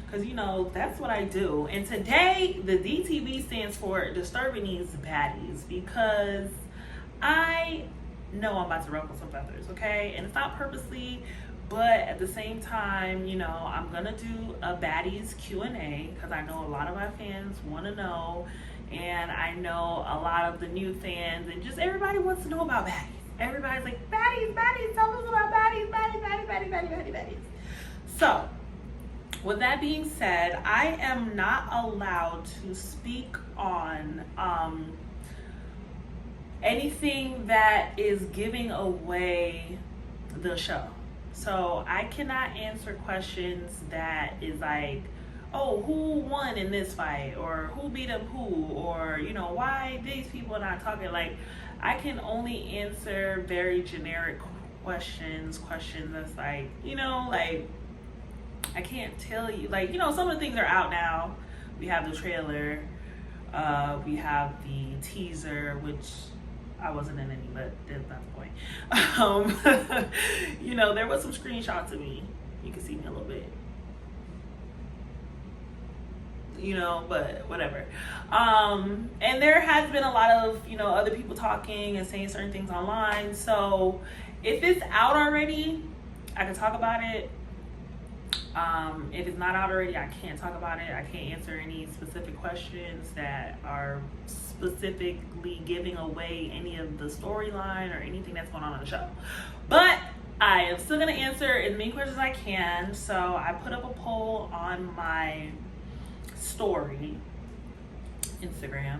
because you know that's what I do. And today the DTB stands for Disturbing These Baddies, because I know I'm about to ruffle some feathers, okay? And it's not purposely, but at the same time, you know, I'm gonna do a Baddies Q&A because I know a lot of my fans want to know, and I know a lot of the new fans and just everybody wants to know about Baddies. Everybody's like, Baddies, Baddies, tell us about Baddies, Baddies, Baddies, Baddies, Baddies, Baddies, Baddies. So, with that being said, I am not allowed to speak on anything that is giving away the show. So I cannot answer questions that is like, oh, who won in this fight, or who beat up who, or you know, why these people are not talking. Like, I can only answer very generic questions that's like, you know, like, I can't tell you, like, you know, some of the things are out now. We have the trailer, we have the teaser, which I wasn't in any, but that's not the point. You know, there was some screenshots of me. You can see me a little bit. You know, but whatever. And there has been a lot of, you know, other people talking and saying certain things online. So if it's out already, I can talk about it. If it's not out already, I can't talk about it. I can't answer any specific questions that are specifically giving away any of the storyline or anything that's going on the show. But I am still going to answer as many questions as I can. So I put up a poll on my story, Instagram.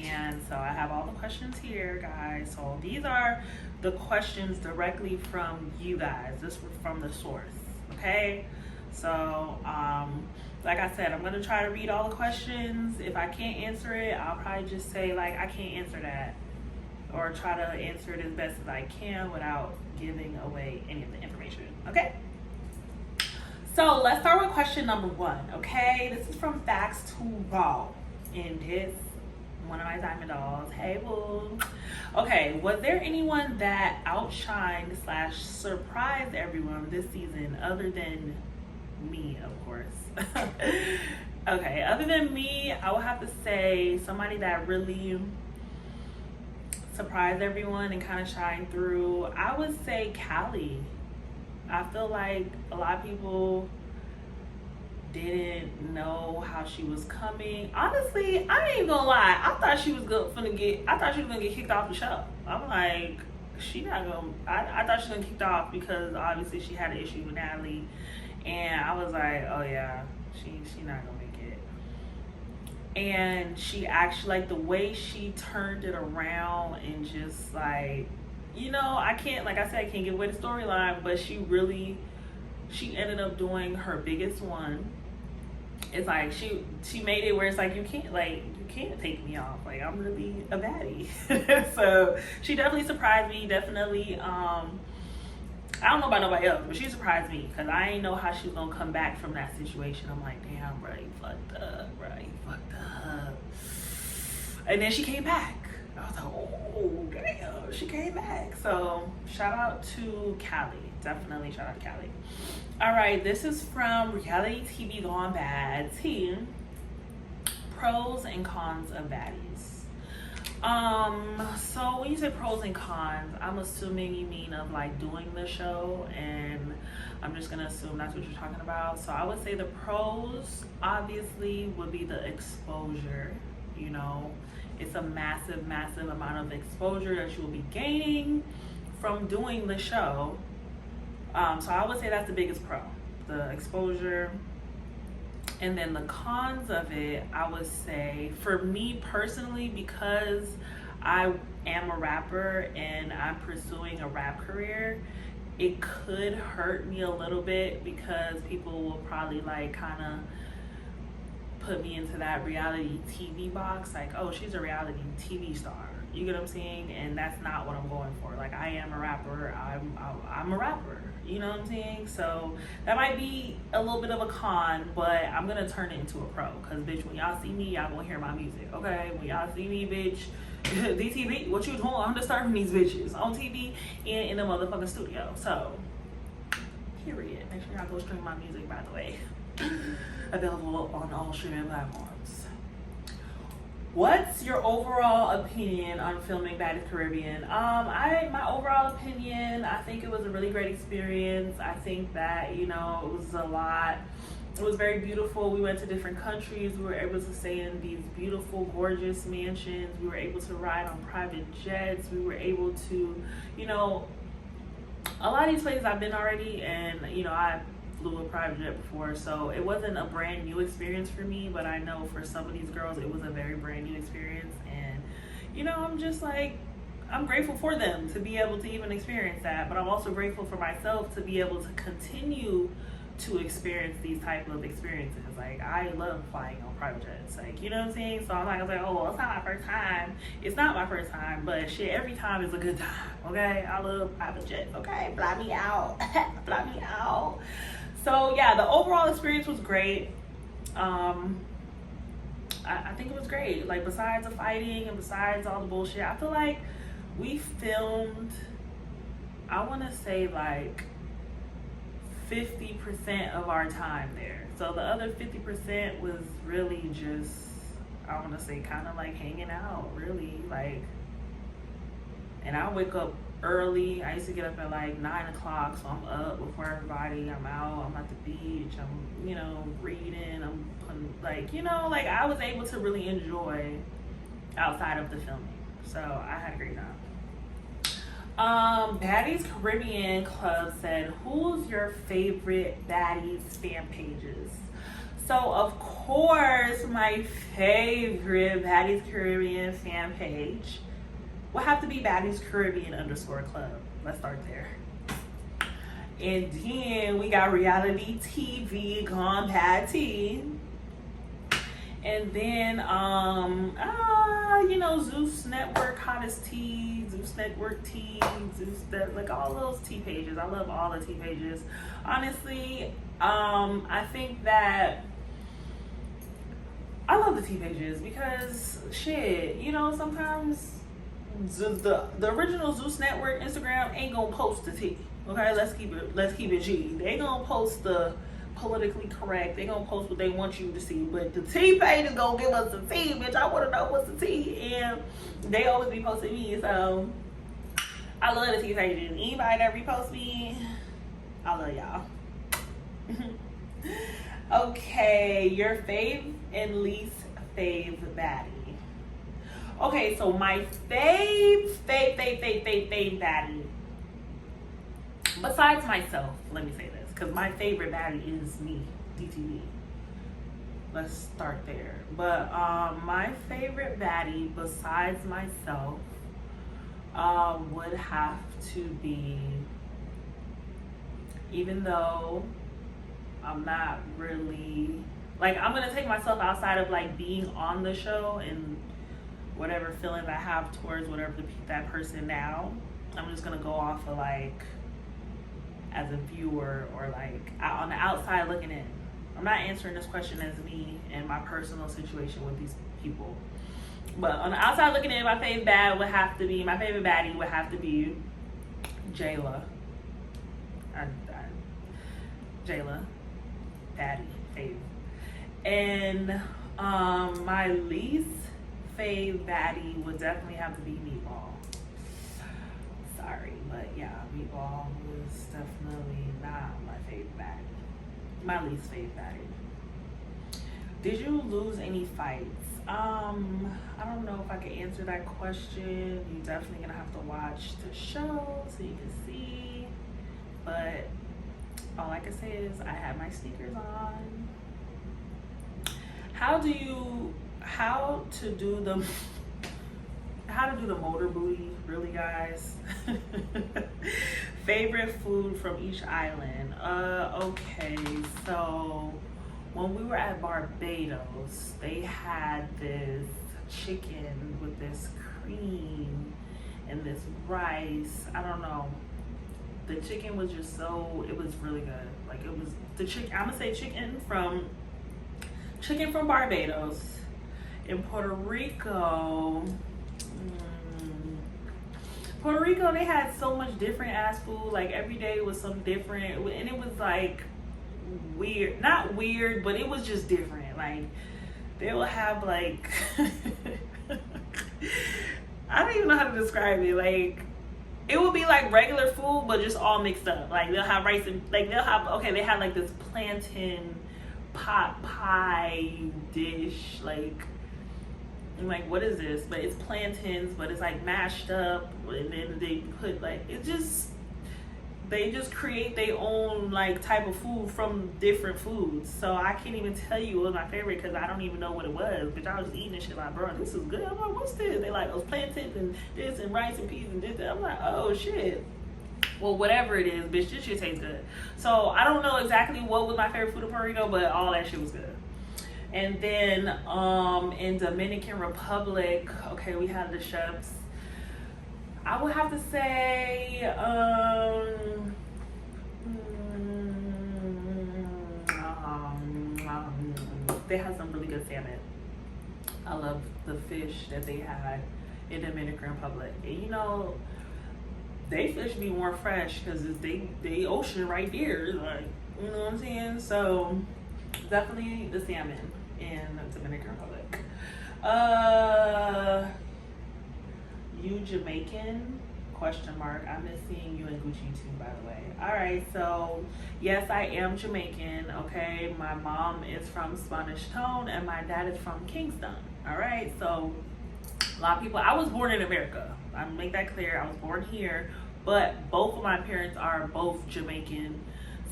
And so I have all the questions here, guys. So these are the questions directly from you guys. This was from the source, okay? So, like I said, I'm going to try to read all the questions. If I can't answer it, I'll probably just say, like, I can't answer that. Or try to answer it as best as I can without giving away any of the information, okay? So, let's start with question number 1, okay? This is from Facts to Raw. And it's one of my diamond dolls. Hey, boo. Okay, was there anyone that outshined / surprised everyone this season other than me, of course? Okay, other than me, I would have to say somebody that really surprised everyone and kind of shined through. I would say Callie. I feel like a lot of people didn't know how she was coming. Honestly, I ain't even gonna lie. I thought she was gonna get kicked off the show. I'm like, she not gonna. I thought she was gonna kicked off because obviously she had an issue with Natalie, and I was like, oh yeah, she not gonna make it. And she actually, like, the way she turned it around and just like, you know, I can't, like I said, I can't give away the storyline, but she ended up doing her biggest one. It's like she made it where it's like, you can't take me off. Like, I'm really a baddie. So she definitely surprised me. Definitely, I don't know about nobody else, but she surprised me because I didn't know how she was gonna come back from that situation. I'm like, damn, bro, you fucked up, bro, you fucked up. And then she came back. I was like, oh, damn, she came back. So shout out to Callie. Definitely shout out to Callie. All right, this is from Reality TV Gone Bad. Pros and cons of Baddies. So when you say pros and cons, I'm assuming you mean of like doing the show, and I'm just gonna assume that's what you're talking about. So I would say the pros obviously would be the exposure. You know, it's a massive amount of exposure that you will be gaining from doing the show. So I would say that's the biggest pro, the exposure. And then the cons of it, I would say, for me personally, because I am a rapper and I'm pursuing a rap career, it could hurt me a little bit because people will probably like kind of put me into that reality TV box, like, oh, she's a reality TV star. You get what I'm saying? And that's not what I'm going for. Like, I am a rapper. I'm a rapper. You know what I'm saying? So that might be a little bit of a con, but I'm gonna turn it into a pro. Cause bitch, when y'all see me, y'all gonna hear my music. Okay? When y'all see me, bitch, DTV, what you doing? I'm disturbing these bitches on TV and in the motherfucking studio. So period. Make sure y'all go stream my music, by the way. Available on all streaming platforms. What's your overall opinion on filming Baddies Caribbean? My overall opinion, I think it was a really great experience. I think that, you know, it was a lot. It was very beautiful. We went to different countries. We were able to stay in these beautiful, gorgeous mansions. We were able to ride on private jets. We were able to, you know, a lot of these places I've been already, and, you know, I flew a private jet before, so it wasn't a brand new experience for me, but I know for some of these girls, it was a very brand new experience. And, you know, I'm just like, I'm grateful for them to be able to even experience that, but I'm also grateful for myself to be able to continue to experience these type of experiences. Like, I love flying on private jets, like, you know what I'm saying? So I'm not gonna say, oh, well, it's not my first time. It's not my first time, but shit, every time is a good time, okay? I love private jets, okay? Fly me out. Fly me out. So yeah, the overall experience was great. I think it was great. Like, besides the fighting and besides all the bullshit, I feel like we filmed, I wanna say like 50% of our time there. So the other 50% was really just, I want to say, kind of like hanging out, really. Like, and I wake up early. I used to get up at like 9 o'clock, so I'm up before everybody. I'm out, I'm at the beach, I'm, you know, reading, I'm putting, like, you know, like, I was able to really enjoy outside of the filming. So I had a great time. Baddies Caribbean Club said, who's your favorite Baddies fan pages? So of course, my favorite Baddies Caribbean fan page will have to be Baddies Caribbean _club. Let's start there. And then we got reality TV Gone Bad Tea. And then, you know, Zeus Network Hottest Tea, Zeus Network Tea, Zeus, like all those tea pages. I love all the tea pages. Honestly, I think that I love the tea pages because shit, you know, sometimes the original Zeus Network Instagram ain't gonna post the tea. Okay, let's keep it G. They gonna post the politically correct. They gonna post what they want you to see, but the tea page is gonna give us the tea, bitch. I want to know what's the tea, and they always be posting me, so I love the tea pages. Anybody that repost me, I love y'all. Okay, your fave and least fave baddie. Okay, so my fave baddie, besides myself, let me say this, because my favorite baddie is me, DTV. Let's start there. But my favorite baddie besides myself would have to be, even though I'm not really, like, I'm gonna take myself outside of like being on the show and whatever feelings I have towards whatever that person now. I'm just gonna go off of like as a viewer, or like on the outside looking in. I'm not answering this question as me and my personal situation with these people. But on the outside looking in, my favorite baddie would have to be Jayla. Jayla, baddie, fave. And my least fave baddie would definitely have to be Beatball. Sorry, but yeah, Beatball was definitely not my favorite baddie. My least favorite baddie. Did you lose any fights? I don't know if I can answer that question. You're definitely gonna have to watch the show so you can see. But all I can say is I had my sneakers on. How to do the motor booty, really, guys? Favorite food from each island. Okay, so when we were at Barbados, they had this chicken with this cream and this rice. I don't know. The chicken was just so, it was really good. Like, it was the chicken, I'm gonna say chicken from Barbados. In Puerto Rico Puerto Rico, they had so much different ass food. Like every day was something different, and it was like weird, not weird, but it was just different. Like they will have like I don't even know how to describe it. Like it would be like regular food, but just all mixed up. Like they'll have rice and like they'll have they had like this plantain pot pie dish. Like I'm like, what is this? But it's plantains, but it's like mashed up, and then they put like they just create their own like type of food from different foods. So I can't even tell you what was my favorite because I don't even know what it was. But I was eating this shit like, bro, this is good. I'm like, what's this? They like those plantains and this and rice and peas and this. I'm like, oh shit. Well, whatever it is, bitch, this shit tastes good. So I don't know exactly what was my favorite food in Puerto Rico, but all that shit was good. And then in Dominican Republic, okay, we had the chefs. I would have to say they had some really good salmon. I love the fish that they had in Dominican Republic. And you know, they fish be more fresh because it's they ocean right there. Like, you know what I'm saying? So definitely the salmon in Dominican Republic. You Jamaican? Question mark. I miss seeing you in Gucci too, by the way. All right, so yes, I am Jamaican. Okay, my mom is from Spanish Town and my dad is from Kingston. All right, so a lot of people. I was born in America. I make that clear. I was born here, but both of my parents are both Jamaican,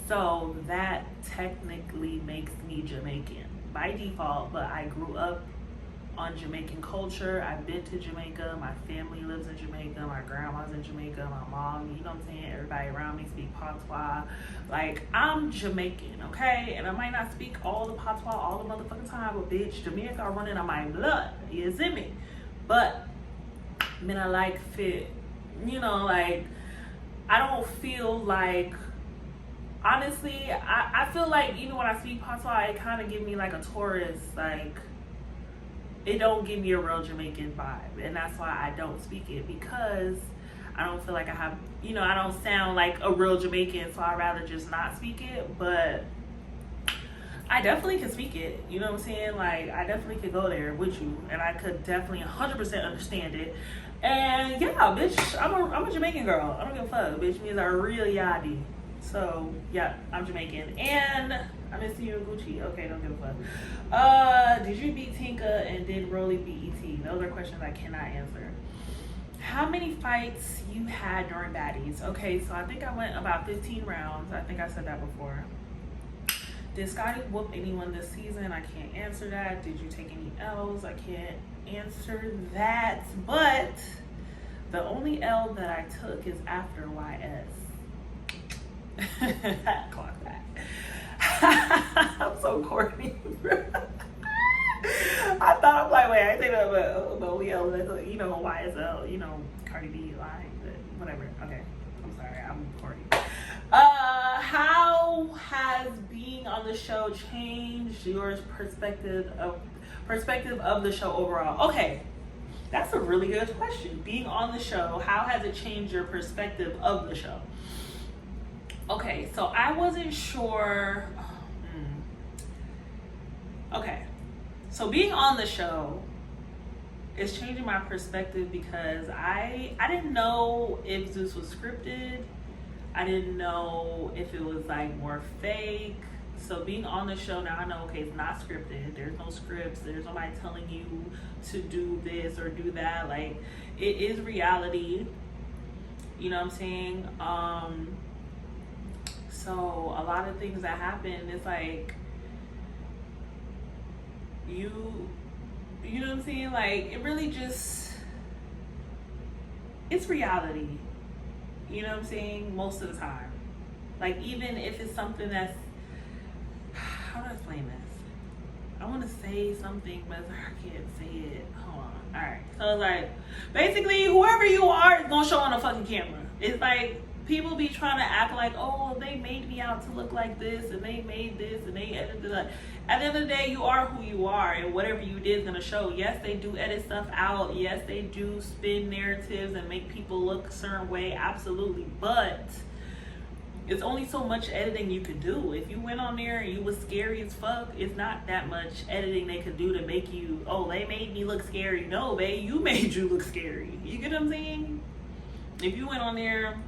so that technically makes me Jamaican by default. But I grew up on Jamaican culture. I've been to Jamaica. My family lives in Jamaica. My grandma's in Jamaica. My mom, you know what I'm saying? Everybody around me speak patois. Like, I'm Jamaican, okay? And I might not speak all the patois all the motherfucking time, but bitch, Jamaica are running on my blood. You see me? But, I mean, I like fit. You know, like, I don't feel like, honestly, I feel like even when I speak patois, it kind of give me like a tourist, like, it don't give me a real Jamaican vibe, and that's why I don't speak it, because I don't feel like I have, you know, I don't sound like a real Jamaican, so I'd rather just not speak it. But I definitely can speak it, you know what I'm saying? Like, I definitely could go there with you, and I could definitely 100% understand it. And yeah, bitch, I'm a Jamaican girl. I don't give a fuck. Bitch means I really yadi. So yeah, I'm Jamaican, and I miss you in Gucci. Okay, don't give a fuck. Did you beat Tinka and did Rolly beat ET? Those are questions I cannot answer. How many fights you had during Baddies? Okay, so I think I went about 15 rounds. I think I said that before. Did Scotty whoop anyone this season? I can't answer that. Did you take any L's? I can't answer that. But the only L that I took is after YS. Clock that. I'm so corny, bro. I thought, I'm like, wait, I think the only L that's, you know, YSL, you know, Cardi B line, but whatever. Okay, I'm sorry, I'm corny. How has being on the show changed your perspective of the show overall? Okay, that's a really good question. Being on the show, how has it changed your perspective of the show? Okay, so I wasn't sure. Okay, so being on the show is changing my perspective because I didn't know if this was scripted. I didn't know if it was like more fake. So being on the show now, I know, okay, it's not scripted. There's no scripts. There's nobody telling you to do this or do that. Like, it is reality. You know what I'm saying? So a lot of things that happen, it's like, you know what I'm saying? Like, it really just, it's reality. You know what I'm saying? Most of the time. Like, even if it's something that's, how do I explain this? I want to say something, but I can't say it. Hold on. All right. So it's like, basically, whoever you are is going to show on a fucking camera. It's like, people be trying to act like, oh, they made me out to look like this, and they made this, and they edited that. At the end of the day, you are who you are, and whatever you did is gonna show. Yes, they do edit stuff out. Yes, they do spin narratives and make people look a certain way. Absolutely, but it's only so much editing you could do. If you went on there and you was scary as fuck, it's not that much editing they could do to make you, oh, they made me look scary. No, babe, you made you look scary. You get what I'm saying? If you went on there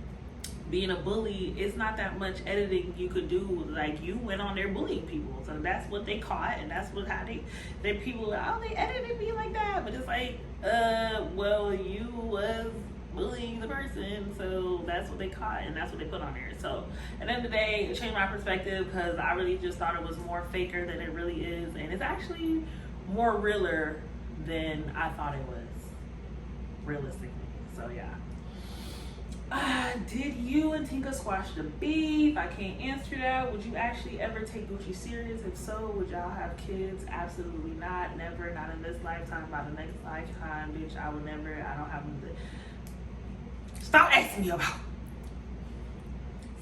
being a bully, it's not that much editing you could do. Like, you went on there bullying people, so that's what they caught, and that's what how they people, oh, they edited me like that. But it's like, well, you was bullying the person, so that's what they caught, and that's what they put on there. So at the end of the day, it changed my perspective, because I really just thought it was more faker than it really is, and it's actually more realer than I thought it was, realistically. So yeah. Did you and Tinka squash the beef? I can't answer that. Would you actually ever take Gucci serious? If so, would y'all have kids? Absolutely not. Never. Not in this lifetime. By the next lifetime, bitch, I would never. I don't have them. Stop asking me about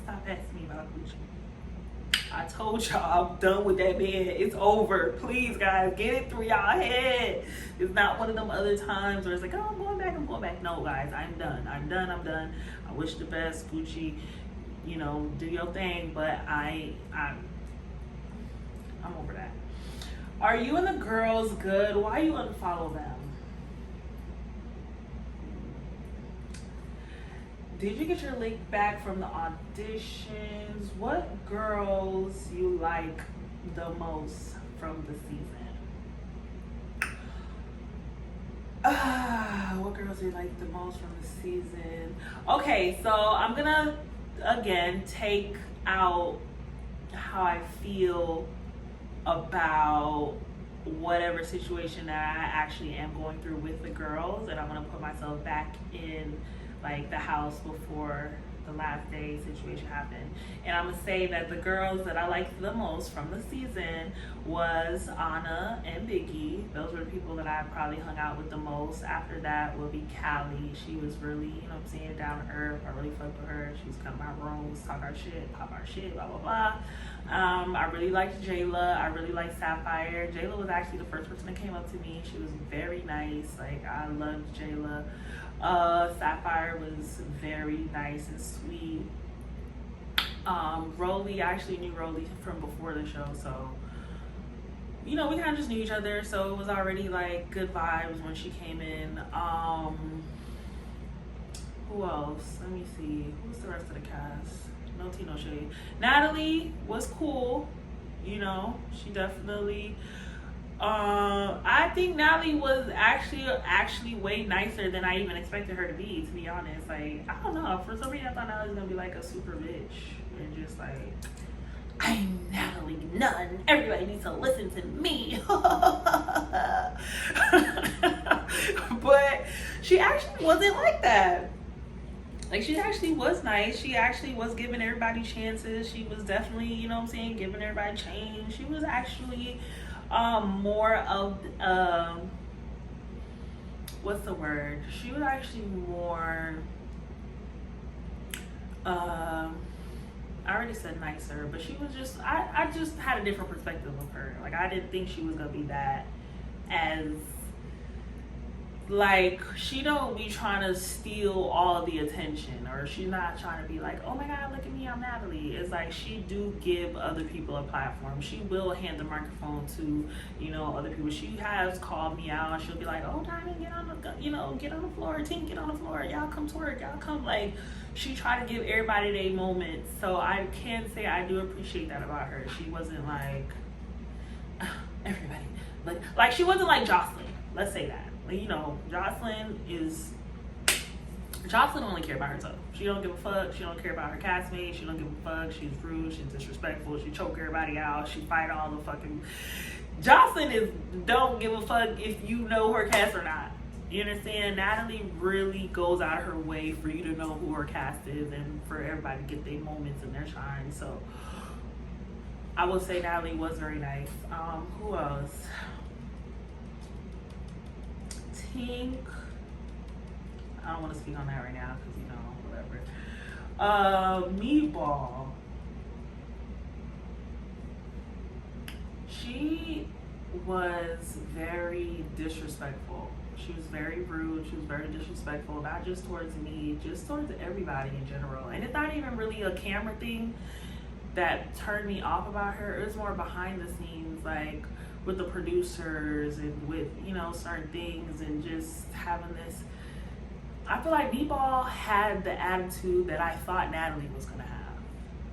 Gucci. I told y'all I'm done with that man. It's over. Please, guys, get it through y'all head. It's not one of them other times where it's like, oh, I'm going back. No, guys, I'm done. I wish the best, Gucci. You know, do your thing, but I'm over that. Are you and the girls good? Why you unfollow them? Did you get your link back from the auditions? What girls you like the most from the season? What girls do you like the most from the season? Okay, so I'm gonna again take out how I feel about whatever situation that I actually am going through with the girls, and I'm gonna put myself back in like the house before the last day situation happened. And I'm gonna say that the girls that I liked the most from the season was Anna and Biggie. Those were the people that I probably hung out with the most. After that will be Callie. She was really, you know what I'm saying, down to earth. I really fucked with her. She was come to my rooms, talk our shit, pop our shit, blah, blah, blah. I really liked Jayla. I really liked Sapphire. Jayla was actually the first person that came up to me. She was very nice. Like, I loved Jayla. Sapphire was very nice and sweet. Rolly, I actually knew Rolly from before the show, so you know, we kind of just knew each other, so it was already like good vibes when she came in. Who else? Let me see. Who's the rest of the cast? No tea, no shade. Natalie was cool. You know, she definitely. I think Natalie was actually way nicer than I even expected her to be honest. Like, I don't know. For some reason, I thought Natalie was gonna be like a super bitch and just like, I'm Natalie Nunn. Everybody needs to listen to me. But she actually wasn't like that. Like, she actually was nice. She actually was giving everybody chances. She was definitely, you know what I'm saying, giving everybody change. She was actually more of what's the word? She was actually more I already said nicer, but she was just I just had a different perspective of her. Like, I didn't think she was gonna be that as like, she don't be trying to steal all of the attention, or she's not trying to be like, oh my god, look at me, I'm Natalie. It's like, she do give other people a platform. She will hand the microphone to, you know, other people. She has called me out. She'll be like, oh, Diamond, get on the floor. Tink, get on the floor. Y'all come to work. Y'all come. Like, she tried to give everybody their moments. So I can say I do appreciate that about her. She wasn't like everybody. Like she wasn't like Jocelyn. Let's say that. Like, you know, Jocelyn only care about herself. She don't give a fuck. She don't care about her castmates. She don't give a fuck. She's rude. She's disrespectful. She choke everybody out. She fight all the fucking. Jocelyn don't give a fuck if you know her cast or not. You understand? Natalie really goes out of her way for you to know who her cast is and for everybody to get their moments and their shine. So I will say Natalie was very nice. Who else? Tink. I don't want to speak on that right now because, you know, whatever. Meatball. She was very disrespectful. She was very rude. She was very disrespectful, not just towards me, just towards everybody in general. And it's not even really a camera thing that turned me off about her. It was more behind the scenes, like with the producers and with, certain things, and just having this. I feel like Beatball had the attitude that I thought Natalie was gonna have,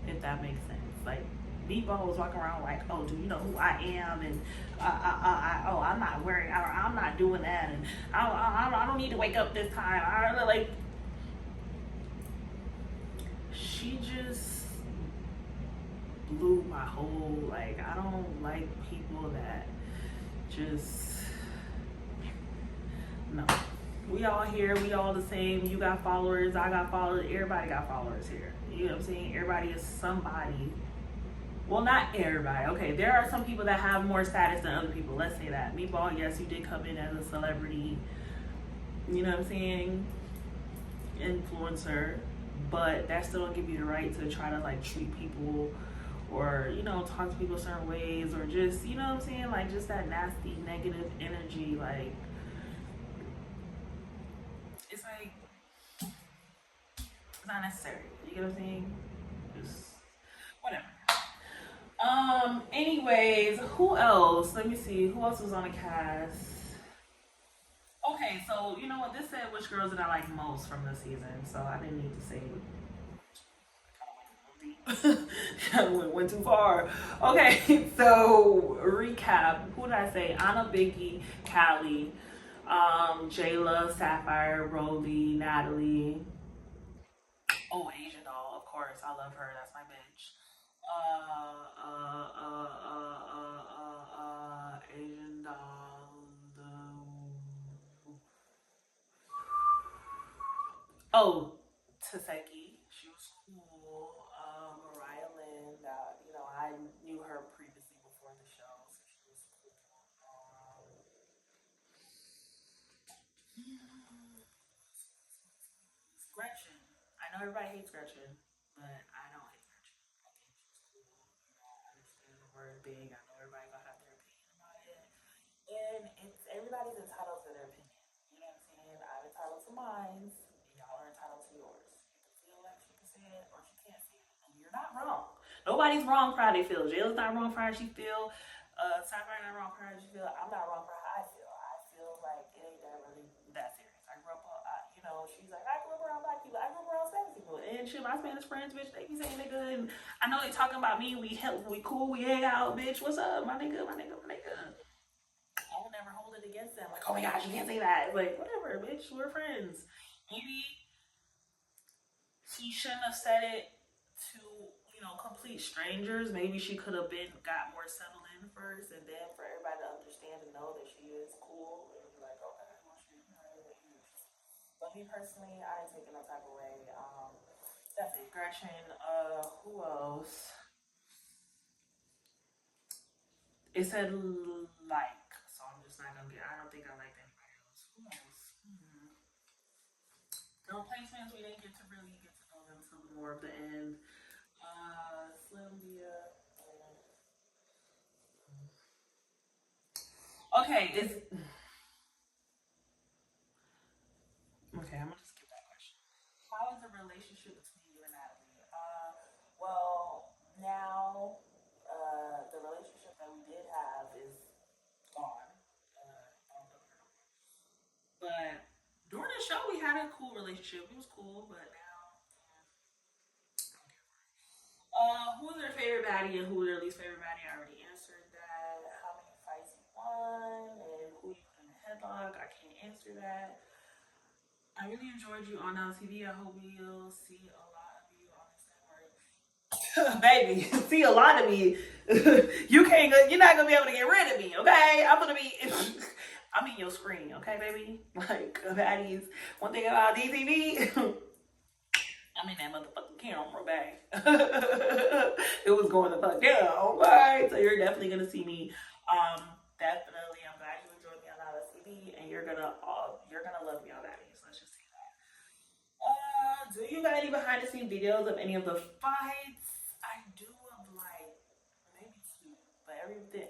if that makes sense. Like Beatball was walking around like, oh, do you know who I am? And oh, I'm not wearing, I'm not doing that, and I don't need to wake up this time. Like she just blew my whole, like, I don't like people that just, no. We all here, we all the same. You got followers, I got followers, everybody got followers here. You know what I'm saying? Everybody is somebody. Well, not everybody. Okay, there are some people that have more status than other people. Let's say that. Meatball, yes, you did come in as a celebrity, you know what I'm saying, influencer, but that still don't give you the right to try to like treat people or, talk to people certain ways, or just, you know what I'm saying, like just that nasty negative energy. Like it's like it's not necessary. You get what I'm saying? Just whatever. Anyways, who else? Let me see. Who else was on the cast? Okay, so you know what? This said which girls did I like most from the season, so I didn't need to say went too far. Okay, so recap. Who did I say? Anna, Biggie, Callie, Jayla, Sapphire, Roly, Natalie. Oh, Asian doll, of course. I love her. That's my bitch. Asian doll. Oh, Taseki. She was cool. Mariah Lynn. I knew her previously before the show, so she was cool. Gretchen. I know everybody hates Gretchen, but I don't hate Gretchen. I think she's cool. I understand the word big. I know everybody gonna have their opinion about it. And it's everybody's entitled to their opinion. You know what I'm saying? I'm entitled to mine. Y'all are entitled to yours. You can feel like she can say it or she can't say it. And you're not wrong. Nobody's wrong for how they feel. Jayla's not wrong for how she feel. Sapphire not wrong for how she feel. I'm not wrong for how I feel. I feel like it ain't that really that serious. I grew up, she's like, I grew up around black people. I grew up around Spanish people. And shit, my Spanish friends, bitch, they be saying nigga. And I know they talking about me. We help, we cool, we hang out, bitch. What's up, my nigga, my nigga, my nigga. I will never hold it against them. Like, oh my gosh, you can't say that. Like, whatever, bitch, we're friends. Maybe she shouldn't have said it to, complete strangers. Maybe she could have got more settled in first, and then for everybody to understand and know that she is cool, and be like, okay, well, but me personally, I ain't taking no type of way. Definitely Gretchen. Who else? It said like, so I'm just not gonna get. I don't think I liked anybody else. Who else? The replacements, we didn't get to really get to know them until more of the end. Slim Dia. Okay, is okay. I'm gonna just skip that question. How is the relationship between you and Natalie? Well, now the relationship that we did have is gone. I don't know her. But during the show, we had a cool relationship. It was cool, but now, who's their favorite baddie and who's their least favorite baddie? I already answered that. How many fights you won and who you put in a headlock? I can't answer that. I really enjoyed you on LTV. I hope we'll see a lot of you on this network. Baby, see a lot of me. You can't. You're not gonna be able to get rid of me. Okay, I'm gonna be. I'm in your screen. Okay, baby. Like baddies. One thing about DTV. I'm in that motherfucking camera bag. It was going the fuck down. Alright. So you're definitely gonna see me. Definitely. I'm glad you enjoyed me on LSCD, and you're gonna love me on that. So let's just say that. Do you got any behind the scenes videos of any of the fights? I do of like maybe two, but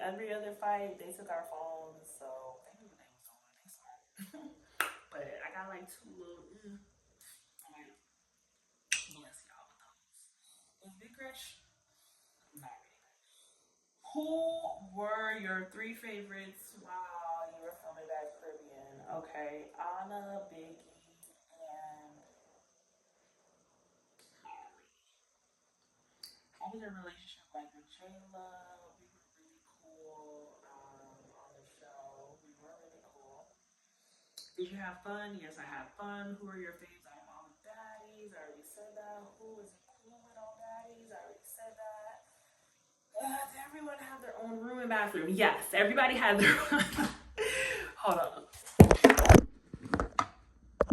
every other fight they took our phones, so they knew what they was doing. They sorry. But I got like two little. I might bless y'all with those. Was Big Crush? Not really. Who were your three favorites while you were filming Bad Caribbean? Okay, Anna, Biggie, and how was your relationship like with Jayla? We were really cool on the show. We were really cool. Did you have fun? Yes, I had fun. Who are your faves out of all the baddies? I already said that. Who is it cool with all baddies? I already said that. Did everyone have their own room and bathroom? Yes, everybody had their